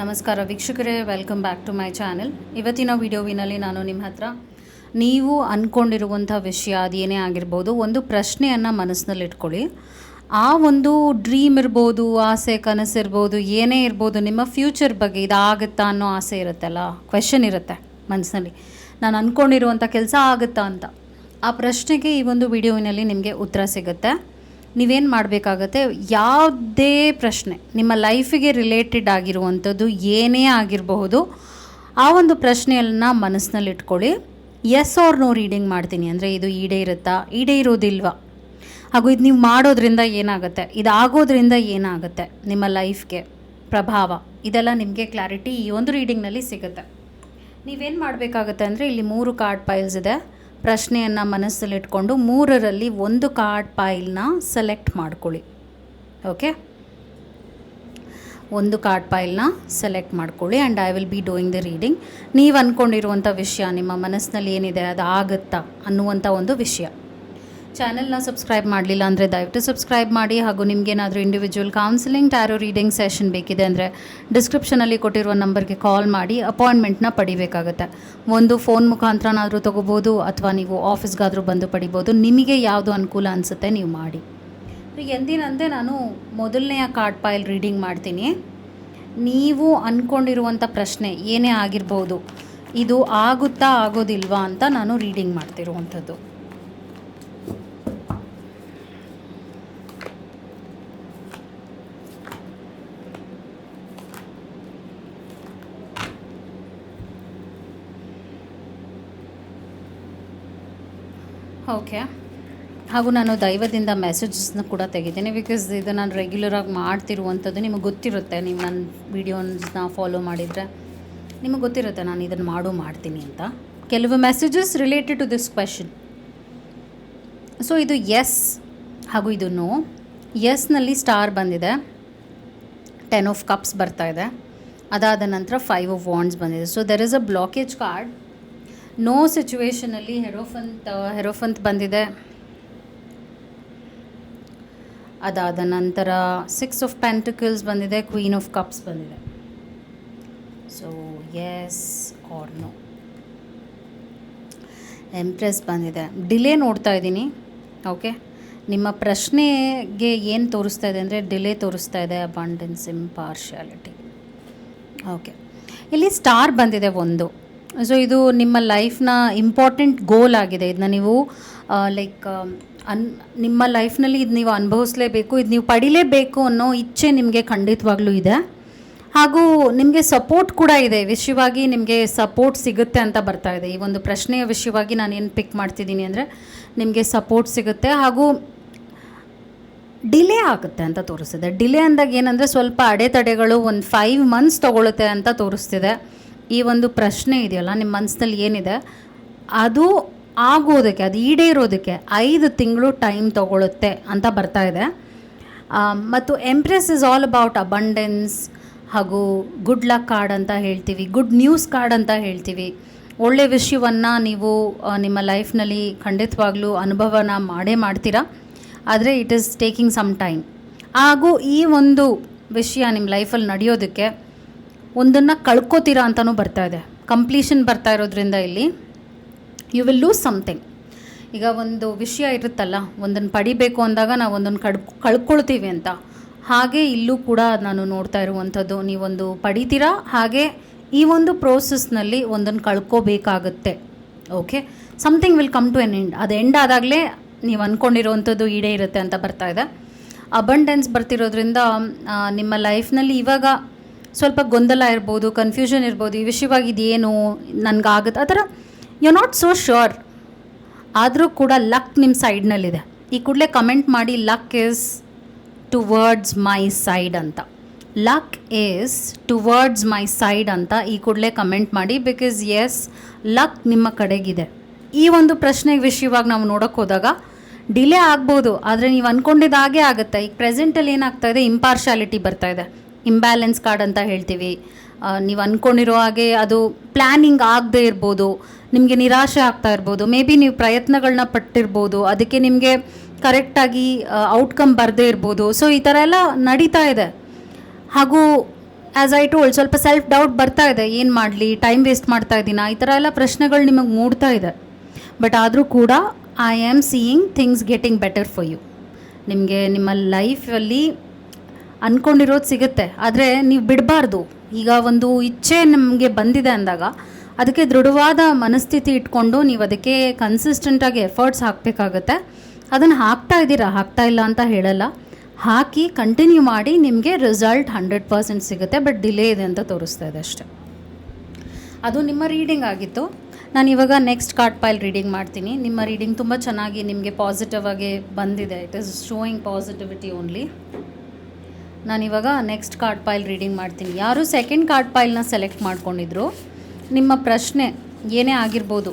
ನಮಸ್ಕಾರ ವೀಕ್ಷಕರೇ, welcome back to my channel. ಇವತ್ತಿನ ವಿಡಿಯೋವಿನಲ್ಲಿ ನಾನು ನಿಮ್ಮ ಹತ್ರ ನೀವು ಅಂದ್ಕೊಂಡಿರುವಂಥ ವಿಷಯ ಅದೇನೇ ಆಗಿರ್ಬೋದು, ಒಂದು ಪ್ರಶ್ನೆಯನ್ನು ಮನಸ್ಸಿನಲ್ಲಿ ಇಟ್ಕೊಳ್ಳಿ. ಆ ಒಂದು ಡ್ರೀಮ್ ಇರ್ಬೋದು, ಆಸೆ ಕನಸಿರ್ಬೋದು, ಏನೇ ಇರ್ಬೋದು, ನಿಮ್ಮ ಫ್ಯೂಚರ್ ಬಗ್ಗೆ ಇದಾಗುತ್ತಾ ಅನ್ನೋ ಆಸೆ ಇರುತ್ತಲ್ಲ, ಕ್ವೆಶನ್ ಇರುತ್ತೆ ಮನಸ್ಸಿನಲ್ಲಿ, ನಾನು ಅಂದ್ಕೊಂಡಿರುವಂಥ ಕೆಲಸ ಆಗುತ್ತಾ ಅಂತ. ಆ ಪ್ರಶ್ನೆಗೆ ಈ ಒಂದು ವಿಡಿಯೋವಿನಲ್ಲಿ ನಿಮಗೆ ಉತ್ತರ ಸಿಗುತ್ತೆ. ನೀವೇನು ಮಾಡಬೇಕಾಗತ್ತೆ, ಯಾವುದೇ ಪ್ರಶ್ನೆ ನಿಮ್ಮ ಲೈಫಿಗೆ ರಿಲೇಟೆಡ್ ಆಗಿರುವಂಥದ್ದು ಏನೇ ಆಗಿರಬಹುದು, ಆ ಒಂದು ಪ್ರಶ್ನೆಯನ್ನು ಮನಸ್ಸಿನಲ್ಲಿ ಇಟ್ಕೊಳ್ಳಿ. ಎಸ್ ಆರ್ ನೋ ರೀಡಿಂಗ್ ಮಾಡ್ತೀನಿ ಅಂದರೆ ಇದು ಈಡೇರುತ್ತಾ, ಈಡೇರೋದಿಲ್ವಾ, ಹಾಗೂ ಇದು ನೀವು ಮಾಡೋದ್ರಿಂದ ಏನಾಗುತ್ತೆ, ಇದಾಗೋದ್ರಿಂದ ಏನಾಗುತ್ತೆ, ನಿಮ್ಮ ಲೈಫ್ಗೆ ಪ್ರಭಾವ, ಇದೆಲ್ಲ ನಿಮಗೆ ಕ್ಲಾರಿಟಿ ಈ ಒಂದು ರೀಡಿಂಗ್ನಲ್ಲಿ ಸಿಗುತ್ತೆ. ನೀವೇನು ಮಾಡಬೇಕಾಗತ್ತೆ ಅಂದರೆ, ಇಲ್ಲಿ 3 ಕಾರ್ಡ್ ಪೈಲ್ಸ್ ಇದೆ. ಪ್ರಶ್ನೆಯನ್ನು ಮನಸ್ಸಲ್ಲಿಟ್ಕೊಂಡು 3ರಲ್ಲಿ ಒಂದು ಕಾರ್ಡ್ ಪೈಲ್ನ ಸೆಲೆಕ್ಟ್ ಮಾಡ್ಕೊಳ್ಳಿ. ಓಕೆ, ಒಂದು ಕಾರ್ಡ್ ಪೈಲ್ನ ಸೆಲೆಕ್ಟ್ ಮಾಡ್ಕೊಳ್ಳಿ and I will be doing the reading. ನೀವು ಅಂದ್ಕೊಂಡಿರುವಂಥ ವಿಷಯ, ನಿಮ್ಮ ಮನಸ್ಸಿನಲ್ಲಿ ಏನಿದೆ ಅದು ಆಗುತ್ತಾ ಅನ್ನುವಂಥ ಒಂದು ವಿಷಯ. ಚಾನೆಲ್ನ ಸಬ್ಸ್ಕ್ರೈಬ್ ಮಾಡಲಿಲ್ಲ ಅಂದರೆ ದಯವಿಟ್ಟು ಸಬ್ಸ್ಕ್ರೈಬ್ ಮಾಡಿ. ಹಾಗೂ ನಿಮಗೇನಾದರೂ individual counselling, tarot reading session ಬೇಕಿದೆ ಅಂದರೆ ಡಿಸ್ಕ್ರಿಪ್ಷನಲ್ಲಿ ಕೊಟ್ಟಿರುವ ನಂಬರ್ಗೆ ಕಾಲ್ ಮಾಡಿ ಅಪಾಯಿಂಟ್ಮೆಂಟ್ನ ಪಡಿಬೇಕಾಗತ್ತೆ. ಒಂದು ಫೋನ್ ಮುಖಾಂತರನಾದರೂ ತೊಗೋಬೋದು, ಅಥವಾ ನೀವು ಆಫೀಸ್ಗಾದರೂ ಬಂದು ಪಡಿಬೋದು. ನಿಮಗೆ ಯಾವುದು ಅನುಕೂಲ ಅನಿಸುತ್ತೆ ನೀವು ಮಾಡಿ. ಎಂದಿನಂತೆ ನಾನು ಮೊದಲನೆಯ ಕಾರ್ಡ್ ಪೈಲ್ ರೀಡಿಂಗ್ ಮಾಡ್ತೀನಿ. ನೀವು ಅಂದ್ಕೊಂಡಿರುವಂಥ ಪ್ರಶ್ನೆ ಏನೇ ಆಗಿರ್ಬೋದು, ಇದು ಆಗುತ್ತಾ ಆಗೋದಿಲ್ವಾ ಅಂತ ನಾನು ರೀಡಿಂಗ್ ಮಾಡ್ತಿರುವಂಥದ್ದು. ಓಕೆ, ಹಾಗೂ ನಾನು ದೈವದಿಂದ ಮೆಸೇಜಸ್ನ ಕೂಡ ತೆಗಿದ್ದೀನಿ. ಬಿಕಾಸ್ ಇದು ನಾನು ರೆಗ್ಯುಲರಾಗಿ ಮಾಡ್ತಿರುವಂಥದ್ದು. ನಿಮಗೆ ಗೊತ್ತಿರುತ್ತೆ, ನೀವು ನನ್ನ ವೀಡಿಯೋಸ್ನ ಫಾಲೋ ಮಾಡಿದರೆ ನಿಮಗೆ ಗೊತ್ತಿರುತ್ತೆ ನಾನು ಇದನ್ನು ಮಾಡ್ತೀನಿ ಅಂತ. ಕೆಲವು messages related to this question. So ಇದು ಎಸ್ ಹಾಗೂ ಇದು ನೋ. ಎಸ್ನಲ್ಲಿ ಸ್ಟಾರ್ ಬಂದಿದೆ, 10 ಆಫ್ ಕಪ್ಸ್ ಬರ್ತಾ ಇದೆ, ಅದಾದ ನಂತರ 5 ಆಫ್ ವಾಂಡ್ಸ್ ಬಂದಿದೆ. So there is a blockage card. No ಸಿಚುವೇಷನಲ್ಲಿ ಹೆರೋಫಂತ್ ಬಂದಿದೆ, ಅದಾದ ನಂತರ 6 ಆಫ್ ಪೆಂಟಿಕಲ್ಸ್ ಬಂದಿದೆ, ಕ್ವೀನ್ ಆಫ್ ಕಪ್ಸ್ ಬಂದಿದೆ. So yes or no. Empress ಬಂದಿದೆ. ಡಿಲೇ ನೋಡ್ತಾ ಇದ್ದೀನಿ. ಓಕೆ, ನಿಮ್ಮ ಪ್ರಶ್ನೆಗೆ ಏನು ತೋರಿಸ್ತಾ ಇದೆ ಅಂದರೆ ಡಿಲೇ ತೋರಿಸ್ತಾ ಇದೆ, ಅಬಂಡೆನ್ಸ್, ಇಂಪಾರ್ಶಿಯಾಲಿಟಿ. ಓಕೆ, ಇಲ್ಲಿ ಸ್ಟಾರ್ ಬಂದಿದೆ ಒಂದು. ಸೊ ಇದು ನಿಮ್ಮ ಲೈಫ್ನ ಇಂಪಾರ್ಟೆಂಟ್ ಗೋಲ್ ಆಗಿದೆ. ಇದನ್ನ ನೀವು ನಿಮ್ಮ ಲೈಫ್ನಲ್ಲಿ ಇದು ನೀವು ಅನುಭವಿಸಲೇಬೇಕು, ಇದು ನೀವು ಪಡಿಲೇಬೇಕು ಅನ್ನೋ ಇಚ್ಛೆ ನಿಮಗೆ ಖಂಡಿತವಾಗ್ಲೂ ಇದೆ. ಹಾಗೂ ನಿಮಗೆ ಸಪೋರ್ಟ್ ಕೂಡ ಇದೆ. ವಿಷಯವಾಗಿ ನಿಮಗೆ ಸಪೋರ್ಟ್ ಸಿಗುತ್ತೆ ಅಂತ ಬರ್ತಾ ಇದೆ. ಈ ಒಂದು ಪ್ರಶ್ನೆಯ ವಿಷಯವಾಗಿ ನಾನು ಏನು ಪಿಕ್ ಮಾಡ್ತಿದ್ದೀನಿ ಅಂದರೆ ನಿಮಗೆ ಸಪೋರ್ಟ್ ಸಿಗುತ್ತೆ, ಹಾಗೂ ಡಿಲೇ ಆಗುತ್ತೆ ಅಂತ ತೋರಿಸ್ತಿದೆ. ಡಿಲೇ ಅಂದಾಗ ಏನಂದರೆ ಸ್ವಲ್ಪ ಅಡೆತಡೆಗಳು ಒಂದು 5 ಮಂತ್ಸ್ ತೊಗೊಳುತ್ತೆ ಅಂತ ತೋರಿಸ್ತಿದೆ. ಈ ಒಂದು ಪ್ರಶ್ನೆ ಇದೆಯಲ್ಲ, ನಿಮ್ಮ ಮನಸ್ಸಿನಲ್ಲಿ ಏನಿದೆ ಅದು ಆಗೋದಕ್ಕೆ, ಅದು ಈಡೇರೋದಕ್ಕೆ 5 ತಿಂಗಳು ಟೈಮ್ ತೊಗೊಳುತ್ತೆ ಅಂತ ಬರ್ತಾ ಇದೆ. ಮತ್ತು empress is all about abundance, ಹಾಗೂ ಗುಡ್ ಲಕ್ ಕಾರ್ಡ್ ಅಂತ ಹೇಳ್ತೀವಿ, ಗುಡ್ ನ್ಯೂಸ್ ಕಾರ್ಡ್ ಅಂತ ಹೇಳ್ತೀವಿ. ಒಳ್ಳೆಯ ವಿಷಯವನ್ನು ನೀವು ನಿಮ್ಮ ಲೈಫ್ನಲ್ಲಿ ಖಂಡಿತವಾಗ್ಲೂ ಅನುಭವನ ಮಾಡ್ತೀರಾ, ಆದರೆ it is taking some time. ಹಾಗೂ ಈ ಒಂದು ವಿಷಯ ನಿಮ್ಮ ಲೈಫಲ್ಲಿ ನಡೆಯೋದಕ್ಕೆ ಒಂದನ್ನು ಕಳ್ಕೊತೀರಾ ಅಂತಲೂ ಬರ್ತಾ ಇದೆ. ಕಂಪ್ಲೀಷನ್ ಬರ್ತಾ ಇರೋದ್ರಿಂದ ಇಲ್ಲಿ ಯು ವಿಲ್ ಲೂಸ್ ಸಮಥಿಂಗ್. ಈಗ ಒಂದು ವಿಷಯ ಇರುತ್ತಲ್ಲ, ಒಂದನ್ನು ಪಡಿಬೇಕು ಅಂದಾಗ ನಾವು ಒಂದನ್ನು ಕಳ್ಕೊಳ್ತೀವಿ ಅಂತ. ಹಾಗೆ ಇಲ್ಲೂ ಕೂಡ ನಾನು ನೋಡ್ತಾ ಇರುವಂಥದ್ದು, ನೀವೊಂದು ಪಡಿತೀರಾ, ಹಾಗೆ ಈ ಒಂದು ಪ್ರೋಸೆಸ್ನಲ್ಲಿ ಒಂದನ್ನು ಕಳ್ಕೋಬೇಕಾಗುತ್ತೆ. Okay, something will come to an end. ಅದು ಎಂಡ್ ಆದಾಗಲೇ ನೀವು ಅಂದ್ಕೊಂಡಿರೋವಂಥದ್ದು ಈಡೇ ಇರುತ್ತೆ ಅಂತ ಬರ್ತಾ ಇದೆ. ಅಬಂಡೆನ್ಸ್ ಬರ್ತಿರೋದ್ರಿಂದ ನಿಮ್ಮ ಲೈಫ್ನಲ್ಲಿ ಇವಾಗ ಸ್ವಲ್ಪ ಗೊಂದಲ ಇರ್ಬೋದು, ಕನ್ಫ್ಯೂಷನ್ ಇರ್ಬೋದು, ಈ ವಿಷಯವಾಗಿ ಇದೇನು ನನಗಾಗುತ್ತೆ ಆ ಥರ ಯು ನಾಟ್ ಸೋ ಶ್ಯೂರ್. ಆದರೂ ಕೂಡ ಲಕ್ ನಿಮ್ಮ ಸೈಡ್ನಲ್ಲಿದೆ. ಈ ಕೂಡಲೇ ಕಮೆಂಟ್ ಮಾಡಿ, luck is towards my side ಅಂತ. Luck is towards my side ಅಂತ ಈ ಕೂಡಲೇ ಕಮೆಂಟ್ ಮಾಡಿ. ಬಿಕಾಸ್ ಎಸ್, ಲಕ್ ನಿಮ್ಮ ಕಡೆಗಿದೆ. ಈ ಒಂದು ಪ್ರಶ್ನೆಗೆ ವಿಷಯವಾಗಿ ನಾವು ನೋಡೋಕ್ಕೆ ಹೋದಾಗ ಡಿಲೇ ಆಗ್ಬೋದು, ಆದರೆ ನೀವು ಅಂದ್ಕೊಂಡಿದ್ದಾಗೆ ಆಗುತ್ತೆ. ಈಗ ಪ್ರೆಸೆಂಟಲ್ಲಿ ಏನಾಗ್ತಾ ಇದೆ, ಇಂಪಾರ್ಶಾಲಿಟಿ ಬರ್ತಾ ಇದೆ, ಇಂಬ್ಯಾಲೆನ್ಸ್ ಕಾರ್ಡ್ ಅಂತ ಹೇಳ್ತೀವಿ. ನೀವು ಅಂದ್ಕೊಂಡಿರೋ ಹಾಗೆ ಅದು ಪ್ಲ್ಯಾನಿಂಗ್ ಆಗದೆ ಇರ್ಬೋದು, ನಿಮಗೆ ನಿರಾಶೆ ಆಗ್ತಾ ಇರ್ಬೋದು, ಮೇ ಬಿ ನೀವು ಪ್ರಯತ್ನಗಳನ್ನ ಪಟ್ಟಿರ್ಬೋದು, ಅದಕ್ಕೆ ನಿಮಗೆ ಕರೆಕ್ಟಾಗಿ ಔಟ್ಕಮ್ ಬರದೇ ಇರ್ಬೋದು. ಸೊ ಈ ಥರ ಎಲ್ಲ ನಡೀತಾ ಇದೆ. ಹಾಗೂ ಆ್ಯಸ್ ಐ ಟೋಲ್ಡ್ ಸ್ವಲ್ಪ ಸೆಲ್ಫ್ ಡೌಟ್ ಬರ್ತಾ ಇದೆ, ಏನು ಮಾಡಲಿ, ಟೈಮ್ ವೇಸ್ಟ್ ಮಾಡ್ತಾ ಇದ್ದೀನಾ, ಈ ಥರ ಎಲ್ಲ ಪ್ರಶ್ನೆಗಳು ನಿಮಗೆ ಮೂಡ್ತಾ ಇದೆ. ಬಟ್ ಆದರೂ ಕೂಡ I am seeing things getting better for you. ನಿಮಗೆ ನಿಮ್ಮ ಲೈಫಲ್ಲಿ ಅಂದ್ಕೊಂಡಿರೋದು ಸಿಗುತ್ತೆ, ಆದರೆ ನೀವು ಬಿಡಬಾರ್ದು. ಈಗ ಒಂದು ಇಚ್ಛೆ ನಿಮಗೆ ಬಂದಿದೆ ಅಂದಾಗ ಅದಕ್ಕೆ ದೃಢವಾದ ಮನಸ್ಥಿತಿ ಇಟ್ಕೊಂಡು ನೀವು ಅದಕ್ಕೆ ಕನ್ಸಿಸ್ಟೆಂಟಾಗಿ ಎಫರ್ಟ್ಸ್ ಹಾಕಬೇಕಾಗತ್ತೆ. ಅದನ್ನು ಹಾಕ್ತಾ ಇದ್ದೀರಾ, ಹಾಕ್ತಾ ಇಲ್ಲ ಅಂತ ಹೇಳಲ್ಲ, ಹಾಕಿ ಕಂಟಿನ್ಯೂ ಮಾಡಿ, ನಿಮಗೆ ರಿಸಲ್ಟ್ 100% ಸಿಗುತ್ತೆ. ಬಟ್ ಡಿಲೇ ಇದೆ ಅಂತ ತೋರಿಸ್ತಾ ಇದೆ ಅಷ್ಟೆ. ಅದು ನಿಮ್ಮ ರೀಡಿಂಗ್ ಆಗಿತ್ತು. ನಾನು ಇವಾಗ ನೆಕ್ಸ್ಟ್ ಕಾರ್ಡ್ ಪೈಲ್ ರೀಡಿಂಗ್ ಮಾಡ್ತೀನಿ. ನಿಮ್ಮ ರೀಡಿಂಗ್ ತುಂಬ ಚೆನ್ನಾಗಿ ನಿಮಗೆ ಪಾಸಿಟಿವ್ ಆಗಿ ಬಂದಿದೆ. It is showing positivity only. ನಾನಿವಾಗ ನೆಕ್ಸ್ಟ್ ಕಾರ್ಡ್ ಪೈಲ್ ರೀಡಿಂಗ್ ಮಾಡ್ತೀನಿ. ಯಾರು ಸೆಕೆಂಡ್ ಕಾರ್ಡ್ ಪೈಲ್ನ ಸೆಲೆಕ್ಟ್ ಮಾಡ್ಕೊಂಡಿದ್ರು, ನಿಮ್ಮ ಪ್ರಶ್ನೆ ಏನೇ ಆಗಿರ್ಬೋದು,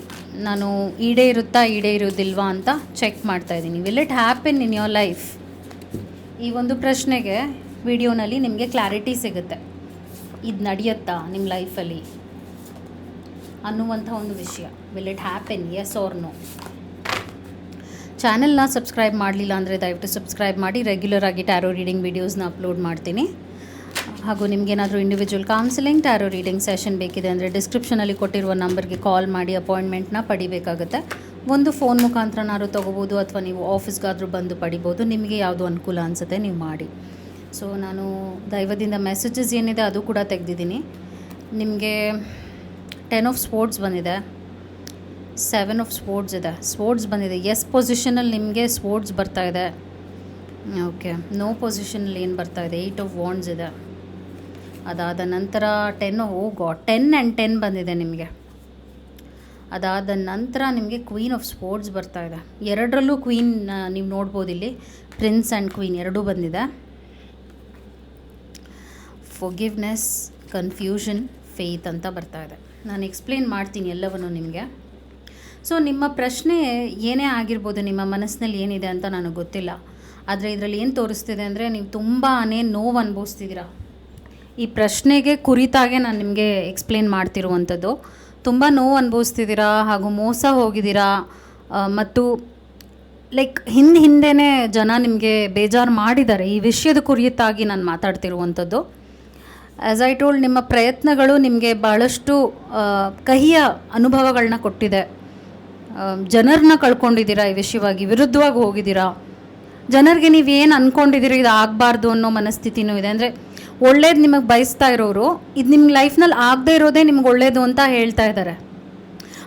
ನಾನು ಈಡೇರುವುದಿಲ್ವಾ ಅಂತ ಚೆಕ್ ಮಾಡ್ತಾಯಿದ್ದೀನಿ. Will it happen in your life? ಈ ಒಂದು ಪ್ರಶ್ನೆಗೆ ವಿಡಿಯೋನಲ್ಲಿ ನಿಮಗೆ ಕ್ಲಾರಿಟಿ ಸಿಗುತ್ತೆ. ಇದು ನಡೆಯುತ್ತಾ ನಿಮ್ಮ ಲೈಫಲ್ಲಿ ಅನ್ನುವಂಥ ಒಂದು ವಿಷಯ. Will it happen, yes or no? ಚಾನೆಲ್ನ ಸಬ್ಸ್ಕ್ರೈಬ್ ಮಾಡಲಿಲ್ಲ ಅಂದರೆ ದಯವಿಟ್ಟು ಸಬ್ಸ್ಕ್ರೈಬ್ ಮಾಡಿ. ರೆಗ್ಯುಲರ್ ಆಗಿ ಟ್ಯಾರೋ ರೀಡಿಂಗ್ ವೀಡಿಯೋಸ್ನ ಅಪ್ಲೋಡ್ ಮಾಡ್ತೀನಿ. ಹಾಗೂ ನಿಮಗೇನಾದರೂ individual counselling, tarot reading session ಬೇಕಿದೆ ಅಂದರೆ ಡಿಸ್ಕ್ರಿಪ್ಷನಲ್ಲಿ ಕೊಟ್ಟಿರುವ ನಂಬರ್ಗೆ ಕಾಲ್ ಮಾಡಿ ಅಪಾಯಿಂಟ್ಮೆಂಟ್ನ ಪಡಿಬೇಕಾಗುತ್ತೆ. ಒಂದು ಫೋನ್ ಮುಖಾಂತರನಾದ್ರು ತೊಗೋಬೋದು, ಅಥವಾ ನೀವು ಆಫೀಸ್ಗಾದರೂ ಬಂದು ಪಡಿಬೋದು. ನಿಮಗೆ ಯಾವುದು ಅನುಕೂಲ ಅನಿಸುತ್ತೆ ನೀವು ಮಾಡಿ. ಸೊ ನಾನು ದೈವದಿಂದ ಮೆಸೇಜಸ್ ಏನಿದೆ ಅದು ಕೂಡ ತೆಗೆದಿದ್ದೀನಿ. ನಿಮಗೆ 10 ಆಫ್ ಸ್ಪೋರ್ಟ್ಸ್ ಬಂದಿದೆ, 7 ಆಫ್ ಸ್ಪೋರ್ಟ್ಸ್ ಇದೆ, ಸ್ಪೋರ್ಟ್ಸ್ ಬಂದಿದೆ. ಎಸ್ ಪೊಸಿಷನಲ್ಲಿ ನಿಮಗೆ ಸ್ಪೋರ್ಟ್ಸ್ ಬರ್ತಾ ಇದೆ. ಓಕೆ, ನೋ ಪೊಸಿಷನಲ್ಲಿ ಏನು ಬರ್ತಾ ಇದೆ, 8 ಆಫ್ ವಾಂಡ್ಸ್ ಇದೆ. ಅದಾದ ನಂತರ 10 ಆ್ಯಂಡ್ 10 ಬಂದಿದೆ ನಿಮಗೆ. ಅದಾದ ನಂತರ ನಿಮಗೆ ಕ್ವೀನ್ ಆಫ್ ಸ್ಪೋರ್ಟ್ಸ್ ಬರ್ತಾ ಇದೆ. ಎರಡರಲ್ಲೂ ಕ್ವೀನ್ ನೀವು ನೋಡ್ಬೋದು ಇಲ್ಲಿ, ಪ್ರಿನ್ಸ್ ಆ್ಯಂಡ್ ಕ್ವೀನ್ ಎರಡೂ ಬಂದಿದೆ. ಫೊರ್ಗಿವ್ನೆಸ್, ಕನ್ಫ್ಯೂಷನ್, ಫೇತ್ ಅಂತ ಬರ್ತಾ ಇದೆ. ನಾನು ಎಕ್ಸ್ಪ್ಲೇನ್ ಮಾಡ್ತೀನಿ ಎಲ್ಲವನ್ನು ನಿಮಗೆ. ಸೊ ನಿಮ್ಮ ಪ್ರಶ್ನೆ ಏನೇ ಆಗಿರ್ಬೋದು, ನಿಮ್ಮ ಮನಸ್ಸಿನಲ್ಲಿ ಏನಿದೆ ಅಂತ ನನಗೆ ಗೊತ್ತಿಲ್ಲ. ಆದರೆ ಇದರಲ್ಲಿ ಏನು ತೋರಿಸ್ತಿದೆ ಅಂದರೆ, ನೀವು ತುಂಬಾ ನೋವು ಅನುಭವಿಸ್ತಿದ್ದೀರಾ. ಈ ಪ್ರಶ್ನೆಗೆ ಕುರಿತಾಗೆ ನಾನು ನಿಮಗೆ ಎಕ್ಸ್ಪ್ಲೇನ್ ಮಾಡ್ತಿರುವಂಥದ್ದು. ತುಂಬ ನೋವು ಅನುಭವಿಸ್ತಿದ್ದೀರಾ, ಹಾಗೂ ಮೋಸ ಹೋಗಿದ್ದೀರಾ, ಮತ್ತು ಲೈಕ್ ಹಿಂದೆನೇ ಜನ ನಿಮಗೆ ಬೇಜಾರು ಮಾಡಿದ್ದಾರೆ. ಈ ವಿಷಯದ ಕುರಿತಾಗಿ ನಾನು ಮಾತಾಡ್ತಿರುವಂಥದ್ದು. ಆ್ಯಸ್ ಐ ಟೋಲ್ಡ್, ನಿಮ್ಮ ಪ್ರಯತ್ನಗಳು ನಿಮಗೆ ಭಾಳಷ್ಟು ಕಹಿಯ ಅನುಭವಗಳನ್ನ ಕೊಟ್ಟಿದೆ. ಜನರನ್ನ ಕಳ್ಕೊಂಡಿದ್ದೀರಾ, ಈ ವಿಷಯವಾಗಿ ವಿರುದ್ಧವಾಗಿ ಹೋಗಿದ್ದೀರಾ. ಜನರಿಗೆ ನೀವೇನು ಅಂದ್ಕೊಂಡಿದ್ದೀರಿ ಇದು ಆಗಬಾರ್ದು ಅನ್ನೋ ಮನಸ್ಥಿತಿನೂ ಇದೆ. ಅಂದರೆ ಒಳ್ಳೇದು ನಿಮಗೆ ಬಯಸ್ತಾ ಇರೋರು ಇದು ನಿಮ್ಮ ಲೈಫ್ನಲ್ಲಿ ಆಗದೇ ಇರೋದೇ ನಿಮ್ಗೆ ಒಳ್ಳೇದು ಅಂತ ಹೇಳ್ತಾ ಇದ್ದಾರೆ.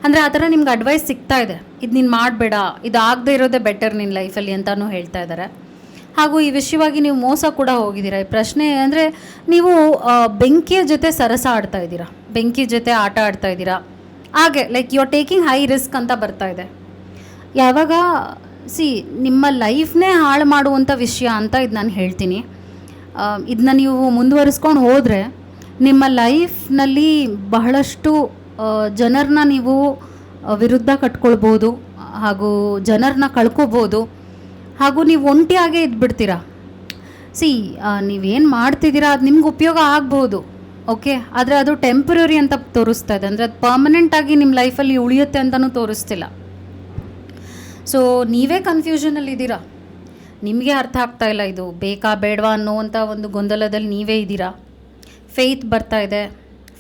ಅಂದರೆ ಆ ಥರ ನಿಮ್ಗೆ ಅಡ್ವೈಸ್ ಸಿಗ್ತಾ ಇದೆ, ಇದು ನೀನು ಮಾಡಬೇಡ, ಇದು ಆಗದೇ ಇರೋದೇ ಬೆಟರ್ ನಿನ್ನ ಲೈಫಲ್ಲಿ ಅಂತಲೂ ಹೇಳ್ತಾ ಇದ್ದಾರೆ. ಹಾಗೂ ಈ ವಿಷಯವಾಗಿ ನೀವು ಮೋಸ ಕೂಡ ಹೋಗಿದ್ದೀರಾ. ಈ ಪ್ರಶ್ನೆ ಅಂದರೆ, ನೀವು ಬೆಂಕಿಯ ಜೊತೆ ಸರಸ ಆಡ್ತಾ ಇದ್ದೀರಾ, ಬೆಂಕಿ ಜೊತೆ ಆಟ ಆಡ್ತಾ ಇದ್ದೀರಾ. ಹಾಗೆ like you are taking high risk ಅಂತ ಬರ್ತಾ ಇದೆ. ಯಾವಾಗ ನಿಮ್ಮ ಲೈಫ್ನೇ ಹಾಳು ಮಾಡುವಂಥ ವಿಷಯ ಅಂತ ಇದು ನಾನು ಹೇಳ್ತೀನಿ. ಇದನ್ನ ನೀವು ಮುಂದುವರಿಸ್ಕೊಂಡು ಹೋದರೆ ನಿಮ್ಮ ಲೈಫ್ನಲ್ಲಿ ಬಹಳಷ್ಟು ಜನರನ್ನ ನೀವು ವಿರುದ್ಧ ಕಟ್ಕೊಳ್ಬೋದು, ಹಾಗೂ ಜನರನ್ನ ಕಳ್ಕೊಬೋದು, ಹಾಗೂ ನೀವು ಒಂಟಿಯಾಗೇ ಇದ್ಬಿಡ್ತೀರಾ. ನೀವೇನು ಮಾಡ್ತಿದ್ದೀರಾ ಅದು ನಿಮ್ಗೆ ಉಪಯೋಗ ಆಗ್ಬೋದು, ಓಕೆ, ಆದರೆ ಅದು ಟೆಂಪ್ರರಿ ಅಂತ ತೋರಿಸ್ತಾ ಇದೆ. ಅಂದರೆ ಅದು ಪರ್ಮನೆಂಟಾಗಿ ನಿಮ್ಮ ಲೈಫಲ್ಲಿ ಉಳಿಯುತ್ತೆ ಅಂತಲೂ ತೋರಿಸ್ತಿಲ್ಲ. ಸೊ ನೀವೇ ಕನ್ಫ್ಯೂಷನಲ್ಲಿದ್ದೀರಾ, ನಿಮಗೆ ಅರ್ಥ ಆಗ್ತಾ ಇಲ್ಲ ಇದು ಬೇಕಾ ಬೇಡವಾ ಅನ್ನೋವಂಥ ಒಂದು ಗೊಂದಲದಲ್ಲಿ ನೀವೇ ಇದ್ದೀರಾ. ಫೇತ್ ಬರ್ತಾ ಇದೆ.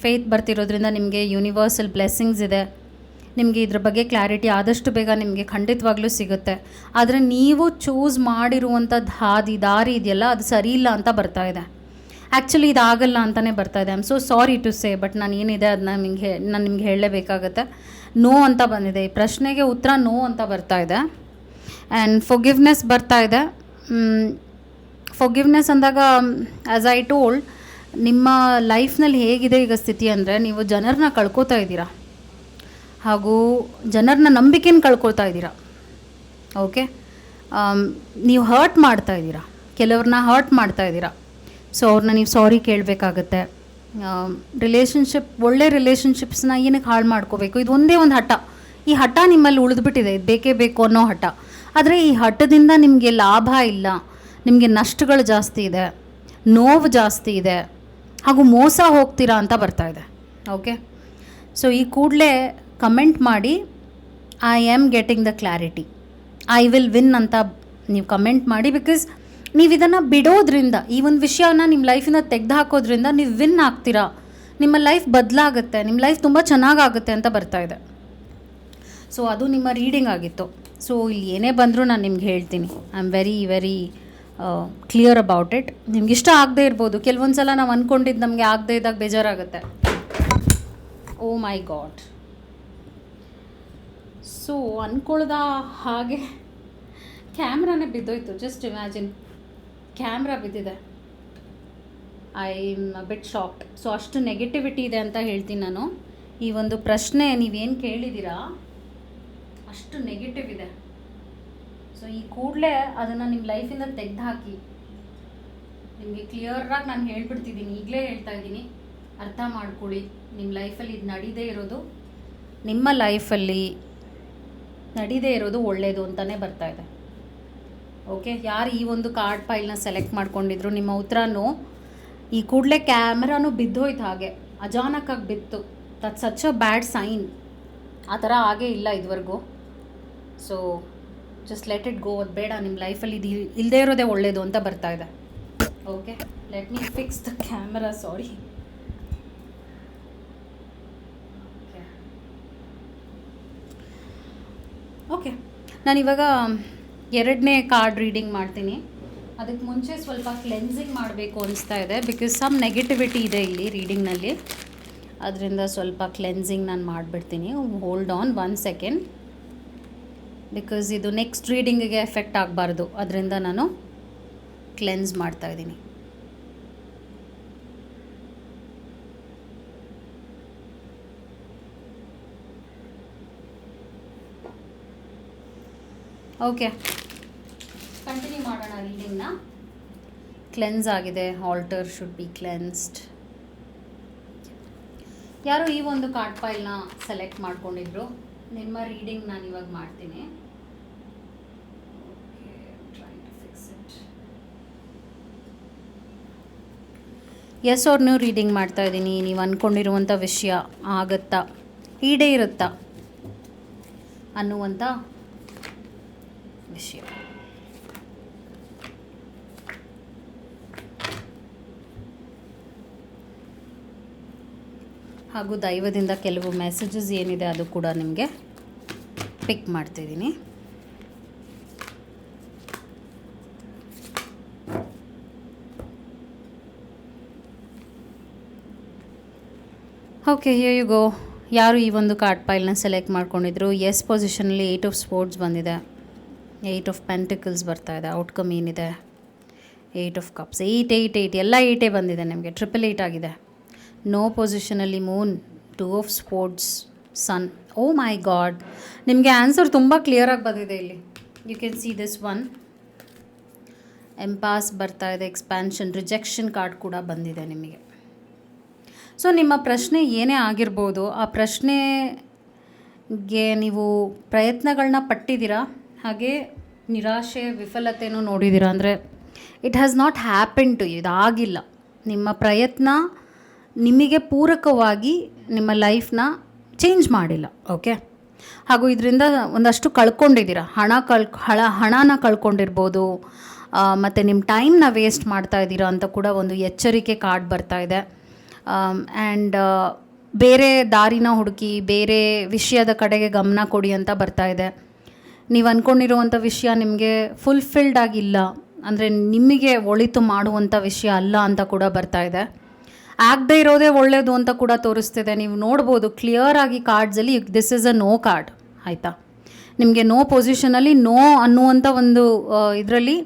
ಫೇತ್ ಬರ್ತಿರೋದ್ರಿಂದ ನಿಮಗೆ ಯೂನಿವರ್ಸಲ್ ಬ್ಲೆಸ್ಸಿಂಗ್ಸ್ ಇದೆ. ನಿಮಗೆ ಇದ್ರ ಬಗ್ಗೆ ಕ್ಲಾರಿಟಿ ಆದಷ್ಟು ಬೇಗ ನಿಮಗೆ ಖಂಡಿತವಾಗ್ಲೂ ಸಿಗುತ್ತೆ. ಆದರೆ ನೀವು ಚೂಸ್ ಮಾಡಿರುವಂಥ ದಾರಿ ಇದೆಯಲ್ಲ, ಅದು ಸರಿ ಇಲ್ಲ ಅಂತ ಬರ್ತಾ ಇದೆ. ಆ್ಯಕ್ಚುಲಿ ಇದಾಗಲ್ಲ ಅಂತಲೇ ಬರ್ತಾ ಇದೆ. I am so sorry to say, but ನಾನು ಏನಿದೆ ಅದನ್ನ ನಾನು ನಿಮಗೆ ಹೇಳಲೇಬೇಕಾಗತ್ತೆ. ನೋ ಅಂತ ಬಂದಿದೆ. ಈ ಪ್ರಶ್ನೆಗೆ ಉತ್ತರ ನೋ ಅಂತ ಬರ್ತಾ ಇದೆ. ಆ್ಯಂಡ್ ಫೊರ್ಗಿವ್ನೆಸ್ ಬರ್ತಾ ಇದೆ. ಫೊರ್ಗಿವ್ನೆಸ್ ಅಂದಾಗ, ಆ್ಯಸ್ ಐ ಟೋಲ್ಡ್, ನಿಮ್ಮ ಲೈಫ್ನಲ್ಲಿ ಹೇಗಿದೆ ಈಗ ಸ್ಥಿತಿ ಅಂದರೆ, ನೀವು ಜನರನ್ನ ಕಳ್ಕೊತಾ ಇದ್ದೀರಾ, ಹಾಗೂ ಜನರನ್ನ ನಂಬಿಕೆನ ಕಳ್ಕೊಳ್ತಾ ಇದ್ದೀರಾ. ಓಕೆ, ನೀವು ಹರ್ಟ್ ಮಾಡ್ತಾ ಇದ್ದೀರಾ, ಕೆಲವ್ರನ್ನ ಹರ್ಟ್ ಮಾಡ್ತಾ ಇದ್ದೀರಾ. ಸೊ ಅವ್ರನ್ನ ನೀವು ಸಾರಿ ಕೇಳಬೇಕಾಗತ್ತೆ. ಒಳ್ಳೆ ರಿಲೇಷನ್ಶಿಪ್ಸ್ನ ಏನಕ್ಕೆ ಹಾಳು ಮಾಡ್ಕೋಬೇಕು? ಇದು ಒಂದೇ ಒಂದು ಹಠ. ಈ ಹಠ ನಿಮ್ಮಲ್ಲಿ ಉಳಿದ್ಬಿಟ್ಟಿದೆ, ಇದು ಬೇಕೇ ಬೇಕು ಅನ್ನೋ ಹಠ. ಆದರೆ ಈ ಹಠದಿಂದ ನಿಮಗೆ ಲಾಭ ಇಲ್ಲ, ನಿಮಗೆ ನಷ್ಟಗಳು ಜಾಸ್ತಿ ಇದೆ, ನೋವು ಜಾಸ್ತಿ ಇದೆ, ಹಾಗೂ ಮೋಸ ಹೋಗ್ತೀರಾ ಅಂತ ಬರ್ತಾ ಇದೆ. ಓಕೆ, ಸೊ ಈ ಕೂಡಲೇ ಕಮೆಂಟ್ ಮಾಡಿ, I am getting the clarity, I will win ಅಂತ ನೀವು ಕಮೆಂಟ್ ಮಾಡಿ. ಬಿಕಾಸ್ ನೀವು ಇದನ್ನು ಬಿಡೋದ್ರಿಂದ, ಈ ಒಂದು ವಿಷಯನ ನಿಮ್ಮ ಲೈಫಿಂದ ತೆಗೆದು ಹಾಕೋದ್ರಿಂದ ನೀವು ವಿನ್ ಆಗ್ತೀರಾ, ನಿಮ್ಮ ಲೈಫ್ ಬದಲಾಗುತ್ತೆ, ನಿಮ್ಮ ಲೈಫ್ ತುಂಬ ಚೆನ್ನಾಗಾಗುತ್ತೆ ಅಂತ ಬರ್ತಾ ಇದೆ. ಸೊ ಅದು ನಿಮ್ಮ ರೀಡಿಂಗ್ ಆಗಿತ್ತು. ಸೊ ಇಲ್ಲಿ ಏನೇ ಬಂದರೂ ನಾನು ನಿಮ್ಗೆ ಹೇಳ್ತೀನಿ, I am very very clear about it. ನಿಮ್ಗೆ ಇಷ್ಟ ಆಗದೆ ಇರ್ಬೋದು, ಕೆಲವೊಂದು ಸಲ ನಾವು ಅಂದ್ಕೊಂಡಿದ್ದು ನಮಗೆ ಆಗದೆ ಇದ್ದಾಗ ಬೇಜಾರಾಗುತ್ತೆ. ಓ ಮೈ ಗಾಡ್. ಸೊ ಅಂದ್ಕೊಳ್ದ ಹಾಗೆ ಕ್ಯಾಮ್ರಾನೇ ಬಿದ್ದೋಯ್ತು. ಜಸ್ಟ್ ಇಮ್ಯಾಜಿನ್, ಕ್ಯಾಮ್ರಾ ಬಿದ್ದಿದೆ. I am a bit shocked. So ಅಷ್ಟು ನೆಗೆಟಿವಿಟಿ ಇದೆ ಅಂತ ಹೇಳ್ತೀನಿ ನಾನು. ಈ ಒಂದು ಪ್ರಶ್ನೆ ನೀವೇನು ಕೇಳಿದ್ದೀರಾ ಅಷ್ಟು ನೆಗೆಟಿವ್ ಇದೆ. ಸೊ ಈ ಕೂಡಲೇ ಅದನ್ನು ನಿಮ್ಮ ಲೈಫಿಂದ ತೆಗೆದು ಹಾಕಿ. ನಿಮಗೆ ಕ್ಲಿಯರಾಗಿ ನಾನು ಹೇಳ್ಬಿಡ್ತಿದ್ದೀನಿ, ಈಗಲೇ ಹೇಳ್ತಾ ಇದ್ದೀನಿ, ಅರ್ಥ ಮಾಡ್ಕೊಳ್ಳಿ. ನಿಮ್ಮ ಲೈಫಲ್ಲಿ ಇದು ನಡೀದೇ ಇರೋದು, ನಿಮ್ಮ ಲೈಫಲ್ಲಿ ನಡೀದೇ ಇರೋದು ಒಳ್ಳೆಯದು ಅಂತಲೇ ಬರ್ತಾ ಇದೆ. ಓಕೆ, ಯಾರು ಈ ಒಂದು ಕಾರ್ಡ್ ಫೈಲ್ನ ಸೆಲೆಕ್ಟ್ ಮಾಡ್ಕೊಂಡಿದ್ರು, ನಿಮ್ಮ ಉತ್ತರನೂ ಈ ಕೂಡಲೇ ಕ್ಯಾಮ್ರಾನು ಬಿದ್ದೋಯ್ತು, ಹಾಗೆ ಅಚಾನಕ್ಕಾಗಿ ಬಿತ್ತು. That such a bad sign. ಆ ಥರ ಆಗೇ ಇಲ್ಲ ಇದುವರೆಗೂ. So just let it go. ಅದು ಬೇಡ, ನಿಮ್ಮ ಲೈಫಲ್ಲಿ ಇದು ಇಲ್ಲದೇ ಇರೋದೇ ಒಳ್ಳೆಯದು ಅಂತ ಬರ್ತಾ ಇದೆ. Okay, let me fix the camera. Sorry. Okay, ನಾನಿವಾಗ ಎರಡನೇ ಕಾರ್ಡ್ ರೀಡಿಂಗ್ ಮಾಡ್ತೀನಿ. ಅದಕ್ಕೆ ಮುಂಚೆ ಸ್ವಲ್ಪ ಕ್ಲೆನ್ಸಿಂಗ್ ಮಾಡಬೇಕು ಅನಿಸ್ತಾ ಇದೆ, ಬಿಕಾಸ್ ಸಮ್ ನೆಗೆಟಿವಿಟಿ ಇದೆ ಇಲ್ಲಿ ರೀಡಿಂಗ್ನಲ್ಲಿ. ಅದರಿಂದ ಸ್ವಲ್ಪ ಕ್ಲೆನ್ಸಿಂಗ್ ನಾನು ಮಾಡಿಬಿಡ್ತೀನಿ. ಹೋಲ್ಡ್ ಆನ್ 1 ಸೆಕೆಂಡ್, ಬಿಕಾಸ್ ಇದು ನೆಕ್ಸ್ಟ್ ರೀಡಿಂಗಿಗೆ ಎಫೆಕ್ಟ್ ಆಗಬಾರ್ದು. ಅದರಿಂದ ನಾನು ಕ್ಲೆನ್ಸ್ ಮಾಡ್ತಾಯಿದ್ದೀನಿ. ಓಕೆ, ಕಂಟಿನ್ಯೂ ಮಾಡೋಣ ರೀಡಿಂಗ್ನ. ಕ್ಲೆನ್ಸ್ ಆಗಿದೆ. Altar should be cleansed. ಯಾರು ಈ ಒಂದು ಕಾರ್ಡ್ ಫೈಲ್ನ ಸೆಲೆಕ್ಟ್ ಮಾಡ್ಕೊಂಡಿದ್ರು, ನಿಮ್ಮ ರೀಡಿಂಗ್ ನಾನು ಇವಾಗ ಮಾಡ್ತೀನಿ. ಎಸ್ ಅವ್ರ ನೀವು ರೀಡಿಂಗ್ ಮಾಡ್ತಾ ಇದ್ದೀನಿ. ನೀವು ಅಂದ್ಕೊಂಡಿರುವಂಥ ವಿಷಯ ಆಗತ್ತಾ, ಈಡೇರುತ್ತಾ ಅನ್ನುವಂಥ ವಿಷಯ. ಹಾಗೂ ದೈವದಿಂದ ಕೆಲವು ಮೆಸೇಜಸ್ ಏನಿದೆ ಅದು ಕೂಡ ನಿಮಗೆ ಪಿಕ್ ಮಾಡ್ತಿದ್ದೀನಿ. Okay, here you go. ಯಾರು ಈ ಒಂದು ಕಾರ್ಡ್ ಫೈಲ್ನ ಸೆಲೆಕ್ಟ್ ಮಾಡ್ಕೊಂಡಿದ್ರು, ಎಸ್ ಪೊಸಿಷನಲ್ಲಿ 8 ಆಫ್ ಸ್ಪೋರ್ಟ್ಸ್ ಬಂದಿದೆ, 8 ಆಫ್ ಪೆಂಟಿಕಲ್ಸ್ ಬರ್ತಾ ಇದೆ. ಔಟ್ಕಮ್ ಏನಿದೆ, 8 ಆಫ್ ಕಪ್ಸ್, 8 8 8 ಎಲ್ಲ 8 ಬಂದಿದೆ ನಿಮಗೆ. 888 ಆಗಿದೆ. ನೋ ಪೊಸಿಷನಲ್ಲಿ moon, 2 of swords, sun. Oh my god, ನಿಮಗೆ ಆನ್ಸರ್ ತುಂಬ ಕ್ಲಿಯರಾಗಿ ಬಂದಿದೆ ಇಲ್ಲಿ. You can see this one. Impasse ಬರ್ತಾ ಇದೆ, ಎಕ್ಸ್ಪ್ಯಾನ್ಷನ್, ರಿಜೆಕ್ಷನ್ ಕಾರ್ಡ್ ಕೂಡ ಬಂದಿದೆ ನಿಮಗೆ. ಸೊ ನಿಮ್ಮ ಪ್ರಶ್ನೆ ಏನೇ ಆಗಿರ್ಬೋದು, ಆ ಪ್ರಶ್ನೆಗೆ ನೀವು ಪ್ರಯತ್ನಗಳನ್ನ ಪಟ್ಟಿದ್ದೀರಾ, ಹಾಗೆ ನಿರಾಶೆ ವಿಫಲತೆಯೂ ನೋಡಿದ್ದೀರಾ. ಅಂದರೆ it has not happen to you, ಇದಾಗಿಲ್ಲ. ನಿಮ್ಮ ಪ್ರಯತ್ನ ನಿಮಗೆ ಪೂರಕವಾಗಿ ನಿಮ್ಮ ಲೈಫ್ನ ಚೇಂಜ್ ಮಾಡಿಲ್ಲ. ಓಕೆ, ಹಾಗೂ ಇದರಿಂದ ಒಂದಷ್ಟು ಕಳ್ಕೊಂಡಿದ್ದೀರಾ. ಹಣನ ಕಳ್ಕೊಂಡಿರ್ಬೋದು, ಮತ್ತು ನಿಮ್ಮ ಟೈಮ್ನ ವೇಸ್ಟ್ ಮಾಡ್ತಾ ಇದ್ದೀರಾ ಅಂತ ಕೂಡ ಒಂದು ಎಚ್ಚರಿಕೆ ಕಾರ್ಡ್ ಬರ್ತಾ ಇದೆ. ಆ್ಯಂಡ್ ಬೇರೆ ದಾರಿನ ಹುಡುಕಿ ಬೇರೆ ವಿಷಯದ ಕಡೆಗೆ ಗಮನ ಕೊಡಿ ಅಂತ ಬರ್ತಾ ಇದೆ. ನೀವು ಅಂದ್ಕೊಂಡಿರುವಂಥ ವಿಷಯ ನಿಮಗೆ ಫುಲ್ಫಿಲ್ಡ್ ಆಗಿಲ್ಲ, ಅಂದರೆ ನಿಮಗೆ ಒಳಿತು ಮಾಡುವಂಥ ವಿಷಯ ಅಲ್ಲ ಅಂತ ಕೂಡ ಬರ್ತಾ ಇದೆ. ಆಗದೇ ಇರೋದೇ ಒಳ್ಳೆಯದು ಅಂತ ಕೂಡ ತೋರಿಸ್ತಿದೆ. ನೀವು ನೋಡ್ಬೋದು ಕ್ಲಿಯರಾಗಿ ಕಾರ್ಡ್ಸಲ್ಲಿ, this is a no card, ಆಯಿತಾ. ನಿಮಗೆ ನೋ ಪೊಸಿಷನಲ್ಲಿ ನೋ ಅನ್ನುವಂಥ ಒಂದು ಇದರಲ್ಲಿ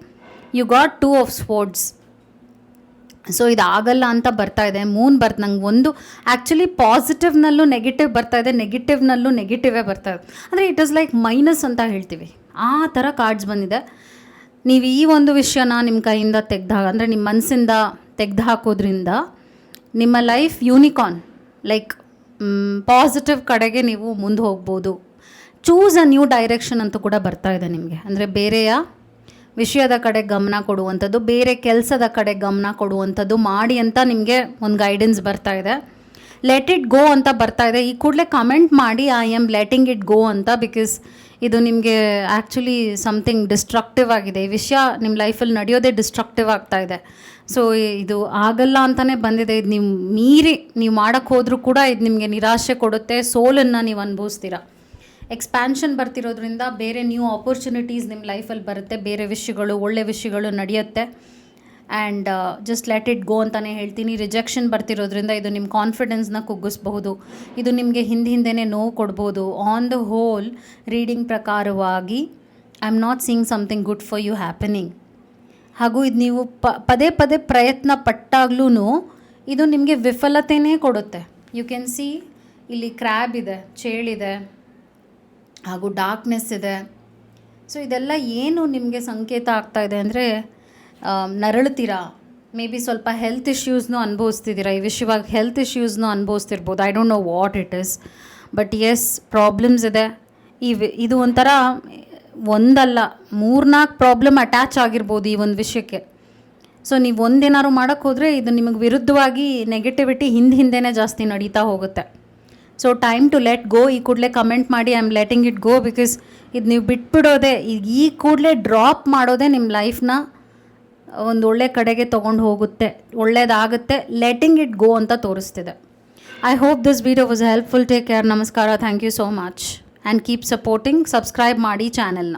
you got 2 of swords. So ಇದಾಗಲ್ಲ ಅಂತ ಬರ್ತಾ ಇದೆ. ಮೂನ್ ನಂಗೆ ಒಂದು ಆ್ಯಕ್ಚುಲಿ ಪಾಸಿಟಿವ್ನಲ್ಲೂ ನೆಗೆಟಿವ್ ಬರ್ತಾ ಇದೆ, ನೆಗೆಟಿವ್ನಲ್ಲೂ ನೆಗೆಟಿವೇ ಬರ್ತಾ ಇದೆ. ಅಂದರೆ ಇಟ್ ಇಸ್ ಲೈಕ್ ಮೈನಸ್ ಅಂತ ಹೇಳ್ತೀವಿ, ಆ ಥರ ಕಾರ್ಡ್ಸ್ ಬಂದಿದೆ. ನೀವು ಈ ಒಂದು ವಿಷಯನ ನಿಮ್ಮ ಕೈಯಿಂದ ಅಂದರೆ ನಿಮ್ಮ ಮನಸ್ಸಿಂದ ತೆಗೆದು ಹಾಕೋದ್ರಿಂದ ನಿಮ್ಮ ಲೈಫ್ ಯೂನಿಕಾರ್ನ್, ಲೈಕ್ ಪಾಸಿಟಿವ್ ಕಡೆಗೆ ನೀವು ಮುಂದೆ ಹೋಗ್ಬೋದು. ಚೂಸ್ ಅ ನ್ಯೂ ಡೈರೆಕ್ಷನ್ ಅಂತ ಕೂಡ ಬರ್ತಾ ಇದೆ ನಿಮಗೆ. ಅಂದರೆ ಬೇರೆಯ ವಿಷಯದ ಕಡೆ ಗಮನ ಕೊಡುವಂಥದ್ದು, ಬೇರೆ ಕೆಲಸದ ಕಡೆ ಗಮನ ಕೊಡುವಂಥದ್ದು ಮಾಡಿ ಅಂತ ನಿಮಗೆ ಒಂದು ಗೈಡೆನ್ಸ್ ಬರ್ತಾ ಇದೆ. ಲೆಟ್ ಇಟ್ ಗೋ ಅಂತ ಬರ್ತಾ ಇದೆ. ಈ ಕೂಡಲೇ ಕಮೆಂಟ್ ಮಾಡಿ I am letting it go ಅಂತ, ಬಿಕಾಸ್ ಇದು ನಿಮಗೆ ಆ್ಯಕ್ಚುಲಿ ಸಮಥಿಂಗ್ ಡಿಸ್ಟ್ರಕ್ಟಿವ್ ಆಗಿದೆ. ಈ ವಿಷಯ ನಿಮ್ಮ ಲೈಫಲ್ಲಿ ನಡೆಯೋದೇ ಡಿಸ್ಟ್ರಕ್ಟಿವ್ ಆಗ್ತಾ ಇದೆ. ಸೊ ಇದು ಆಗಲ್ಲ ಅಂತಲೇ ಬಂದಿದೆ. ಇದು ನೀವು ಮೀರಿ ನೀವು ಮಾಡೋಕ್ಕೆ ಹೋದರೂ ಕೂಡ ಇದು ನಿಮಗೆ ನಿರಾಶೆ ಕೊಡುತ್ತೆ, ಸೋಲನ್ನು ನೀವು ಅನುಭವಿಸ್ತೀರ. ಎಕ್ಸ್ಪ್ಯಾನ್ಷನ್ ಬರ್ತಿರೋದ್ರಿಂದ ಬೇರೆ ನ್ಯೂ ಆಪರ್ಚುನಿಟೀಸ್ ನಿಮ್ಮ ಲೈಫಲ್ಲಿ ಬರುತ್ತೆ, ಬೇರೆ ವಿಷಯಗಳು, ಒಳ್ಳೆ ವಿಷಯಗಳು ನಡೆಯುತ್ತೆ. ಆ್ಯಂಡ್ ಜಸ್ಟ್ ಲೆಟ್ ಇಟ್ ಗೋ ಅಂತಲೇ ಹೇಳ್ತೀನಿ. ರಿಜೆಕ್ಷನ್ ಬರ್ತಿರೋದ್ರಿಂದ ಇದು ನಿಮ್ಮ ಕಾನ್ಫಿಡೆನ್ಸ್ನ ಕುಗ್ಗಿಸ್ಬಹುದು, ಇದು ನಿಮಗೆ ಹಿಂದೆ ನೋವು ಕೊಡ್ಬೋದು. ಆನ್ ದ ಹೋಲ್ ರೀಡಿಂಗ್ ಪ್ರಕಾರವಾಗಿ I am not seeing something good for you happening. ಹಾಗೂ ಇದು ನೀವು ಪದೇ ಪದೇ ಪ್ರಯತ್ನ ಪಟ್ಟಾಗ್ಲೂ ಇದು ನಿಮಗೆ ವಿಫಲತೆಯೇ ಕೊಡುತ್ತೆ. ಯು ಕ್ಯಾನ್ ಸಿ ಇಲ್ಲಿ ಕ್ರ್ಯಾಬ್ ಇದೆ, ಚೇಳಿದೆ, ಹಾಗೂ ಡಾರ್ಕ್ನೆಸ್ ಇದೆ. ಸೊ ಇದೆಲ್ಲ ಏನು ನಿಮಗೆ ಸಂಕೇತ ಆಗ್ತಾ ಇದೆ ಅಂದರೆ, ನರಳುತ್ತೀರಾ, ಮೇ ಬಿ ಸ್ವಲ್ಪ ಹೆಲ್ತ್ ಇಶ್ಯೂಸ್ನೂ ಅನುಭವಿಸ್ತಿದ್ದೀರಾ. ಈ ವಿಷಯವಾಗಿ ಹೆಲ್ತ್ ಇಶ್ಯೂಸ್ನೂ ಅನುಭವಿಸ್ತಿರ್ಬೋದು. I don't know what it is, but yes problems ಇದೆ. ಇದು ಒಂಥರ ಒಂದಲ್ಲ 3-4 ಪ್ರಾಬ್ಲಮ್ ಅಟ್ಯಾಚ್ ಆಗಿರ್ಬೋದು ಈ ಒಂದು ವಿಷಯಕ್ಕೆ. ಸೊ ನೀವು ಒಂದೇನಾದ್ರು ಮಾಡೋಕ್ಕೆ ಹೋದರೆ ಇದು ನಿಮಗೆ ವಿರುದ್ಧವಾಗಿ ನೆಗೆಟಿವಿಟಿ ಹಿಂದೆ ಜಾಸ್ತಿ ನಡೀತಾ ಹೋಗುತ್ತೆ. So time to let go. ಈ ಕೂಡಲೇ ಕಮೆಂಟ್ ಮಾಡಿ I am letting it go, because ಇದು ನೀವು ಬಿಟ್ಬಿಡೋದೆ, ಈ ಕೂಡಲೇ ಡ್ರಾಪ್ ಮಾಡೋದೇ ನಿಮ್ಮ ಲೈಫ್ನ ಒಂದು ಒಳ್ಳೆ ಕಡೆಗೆ ತೊಗೊಂಡು ಹೋಗುತ್ತೆ, ಒಳ್ಳೇದಾಗುತ್ತೆ. ಲೆಟಿಂಗ್ ಇಟ್ ಗೋ ಅಂತ ತೋರಿಸ್ತಿದೆ. I hope this video was helpful. Take care. ನಮಸ್ಕಾರ. Thank you so much and keep supporting. Subscribe ಮಾಡಿ ಚಾನೆಲ್ನ.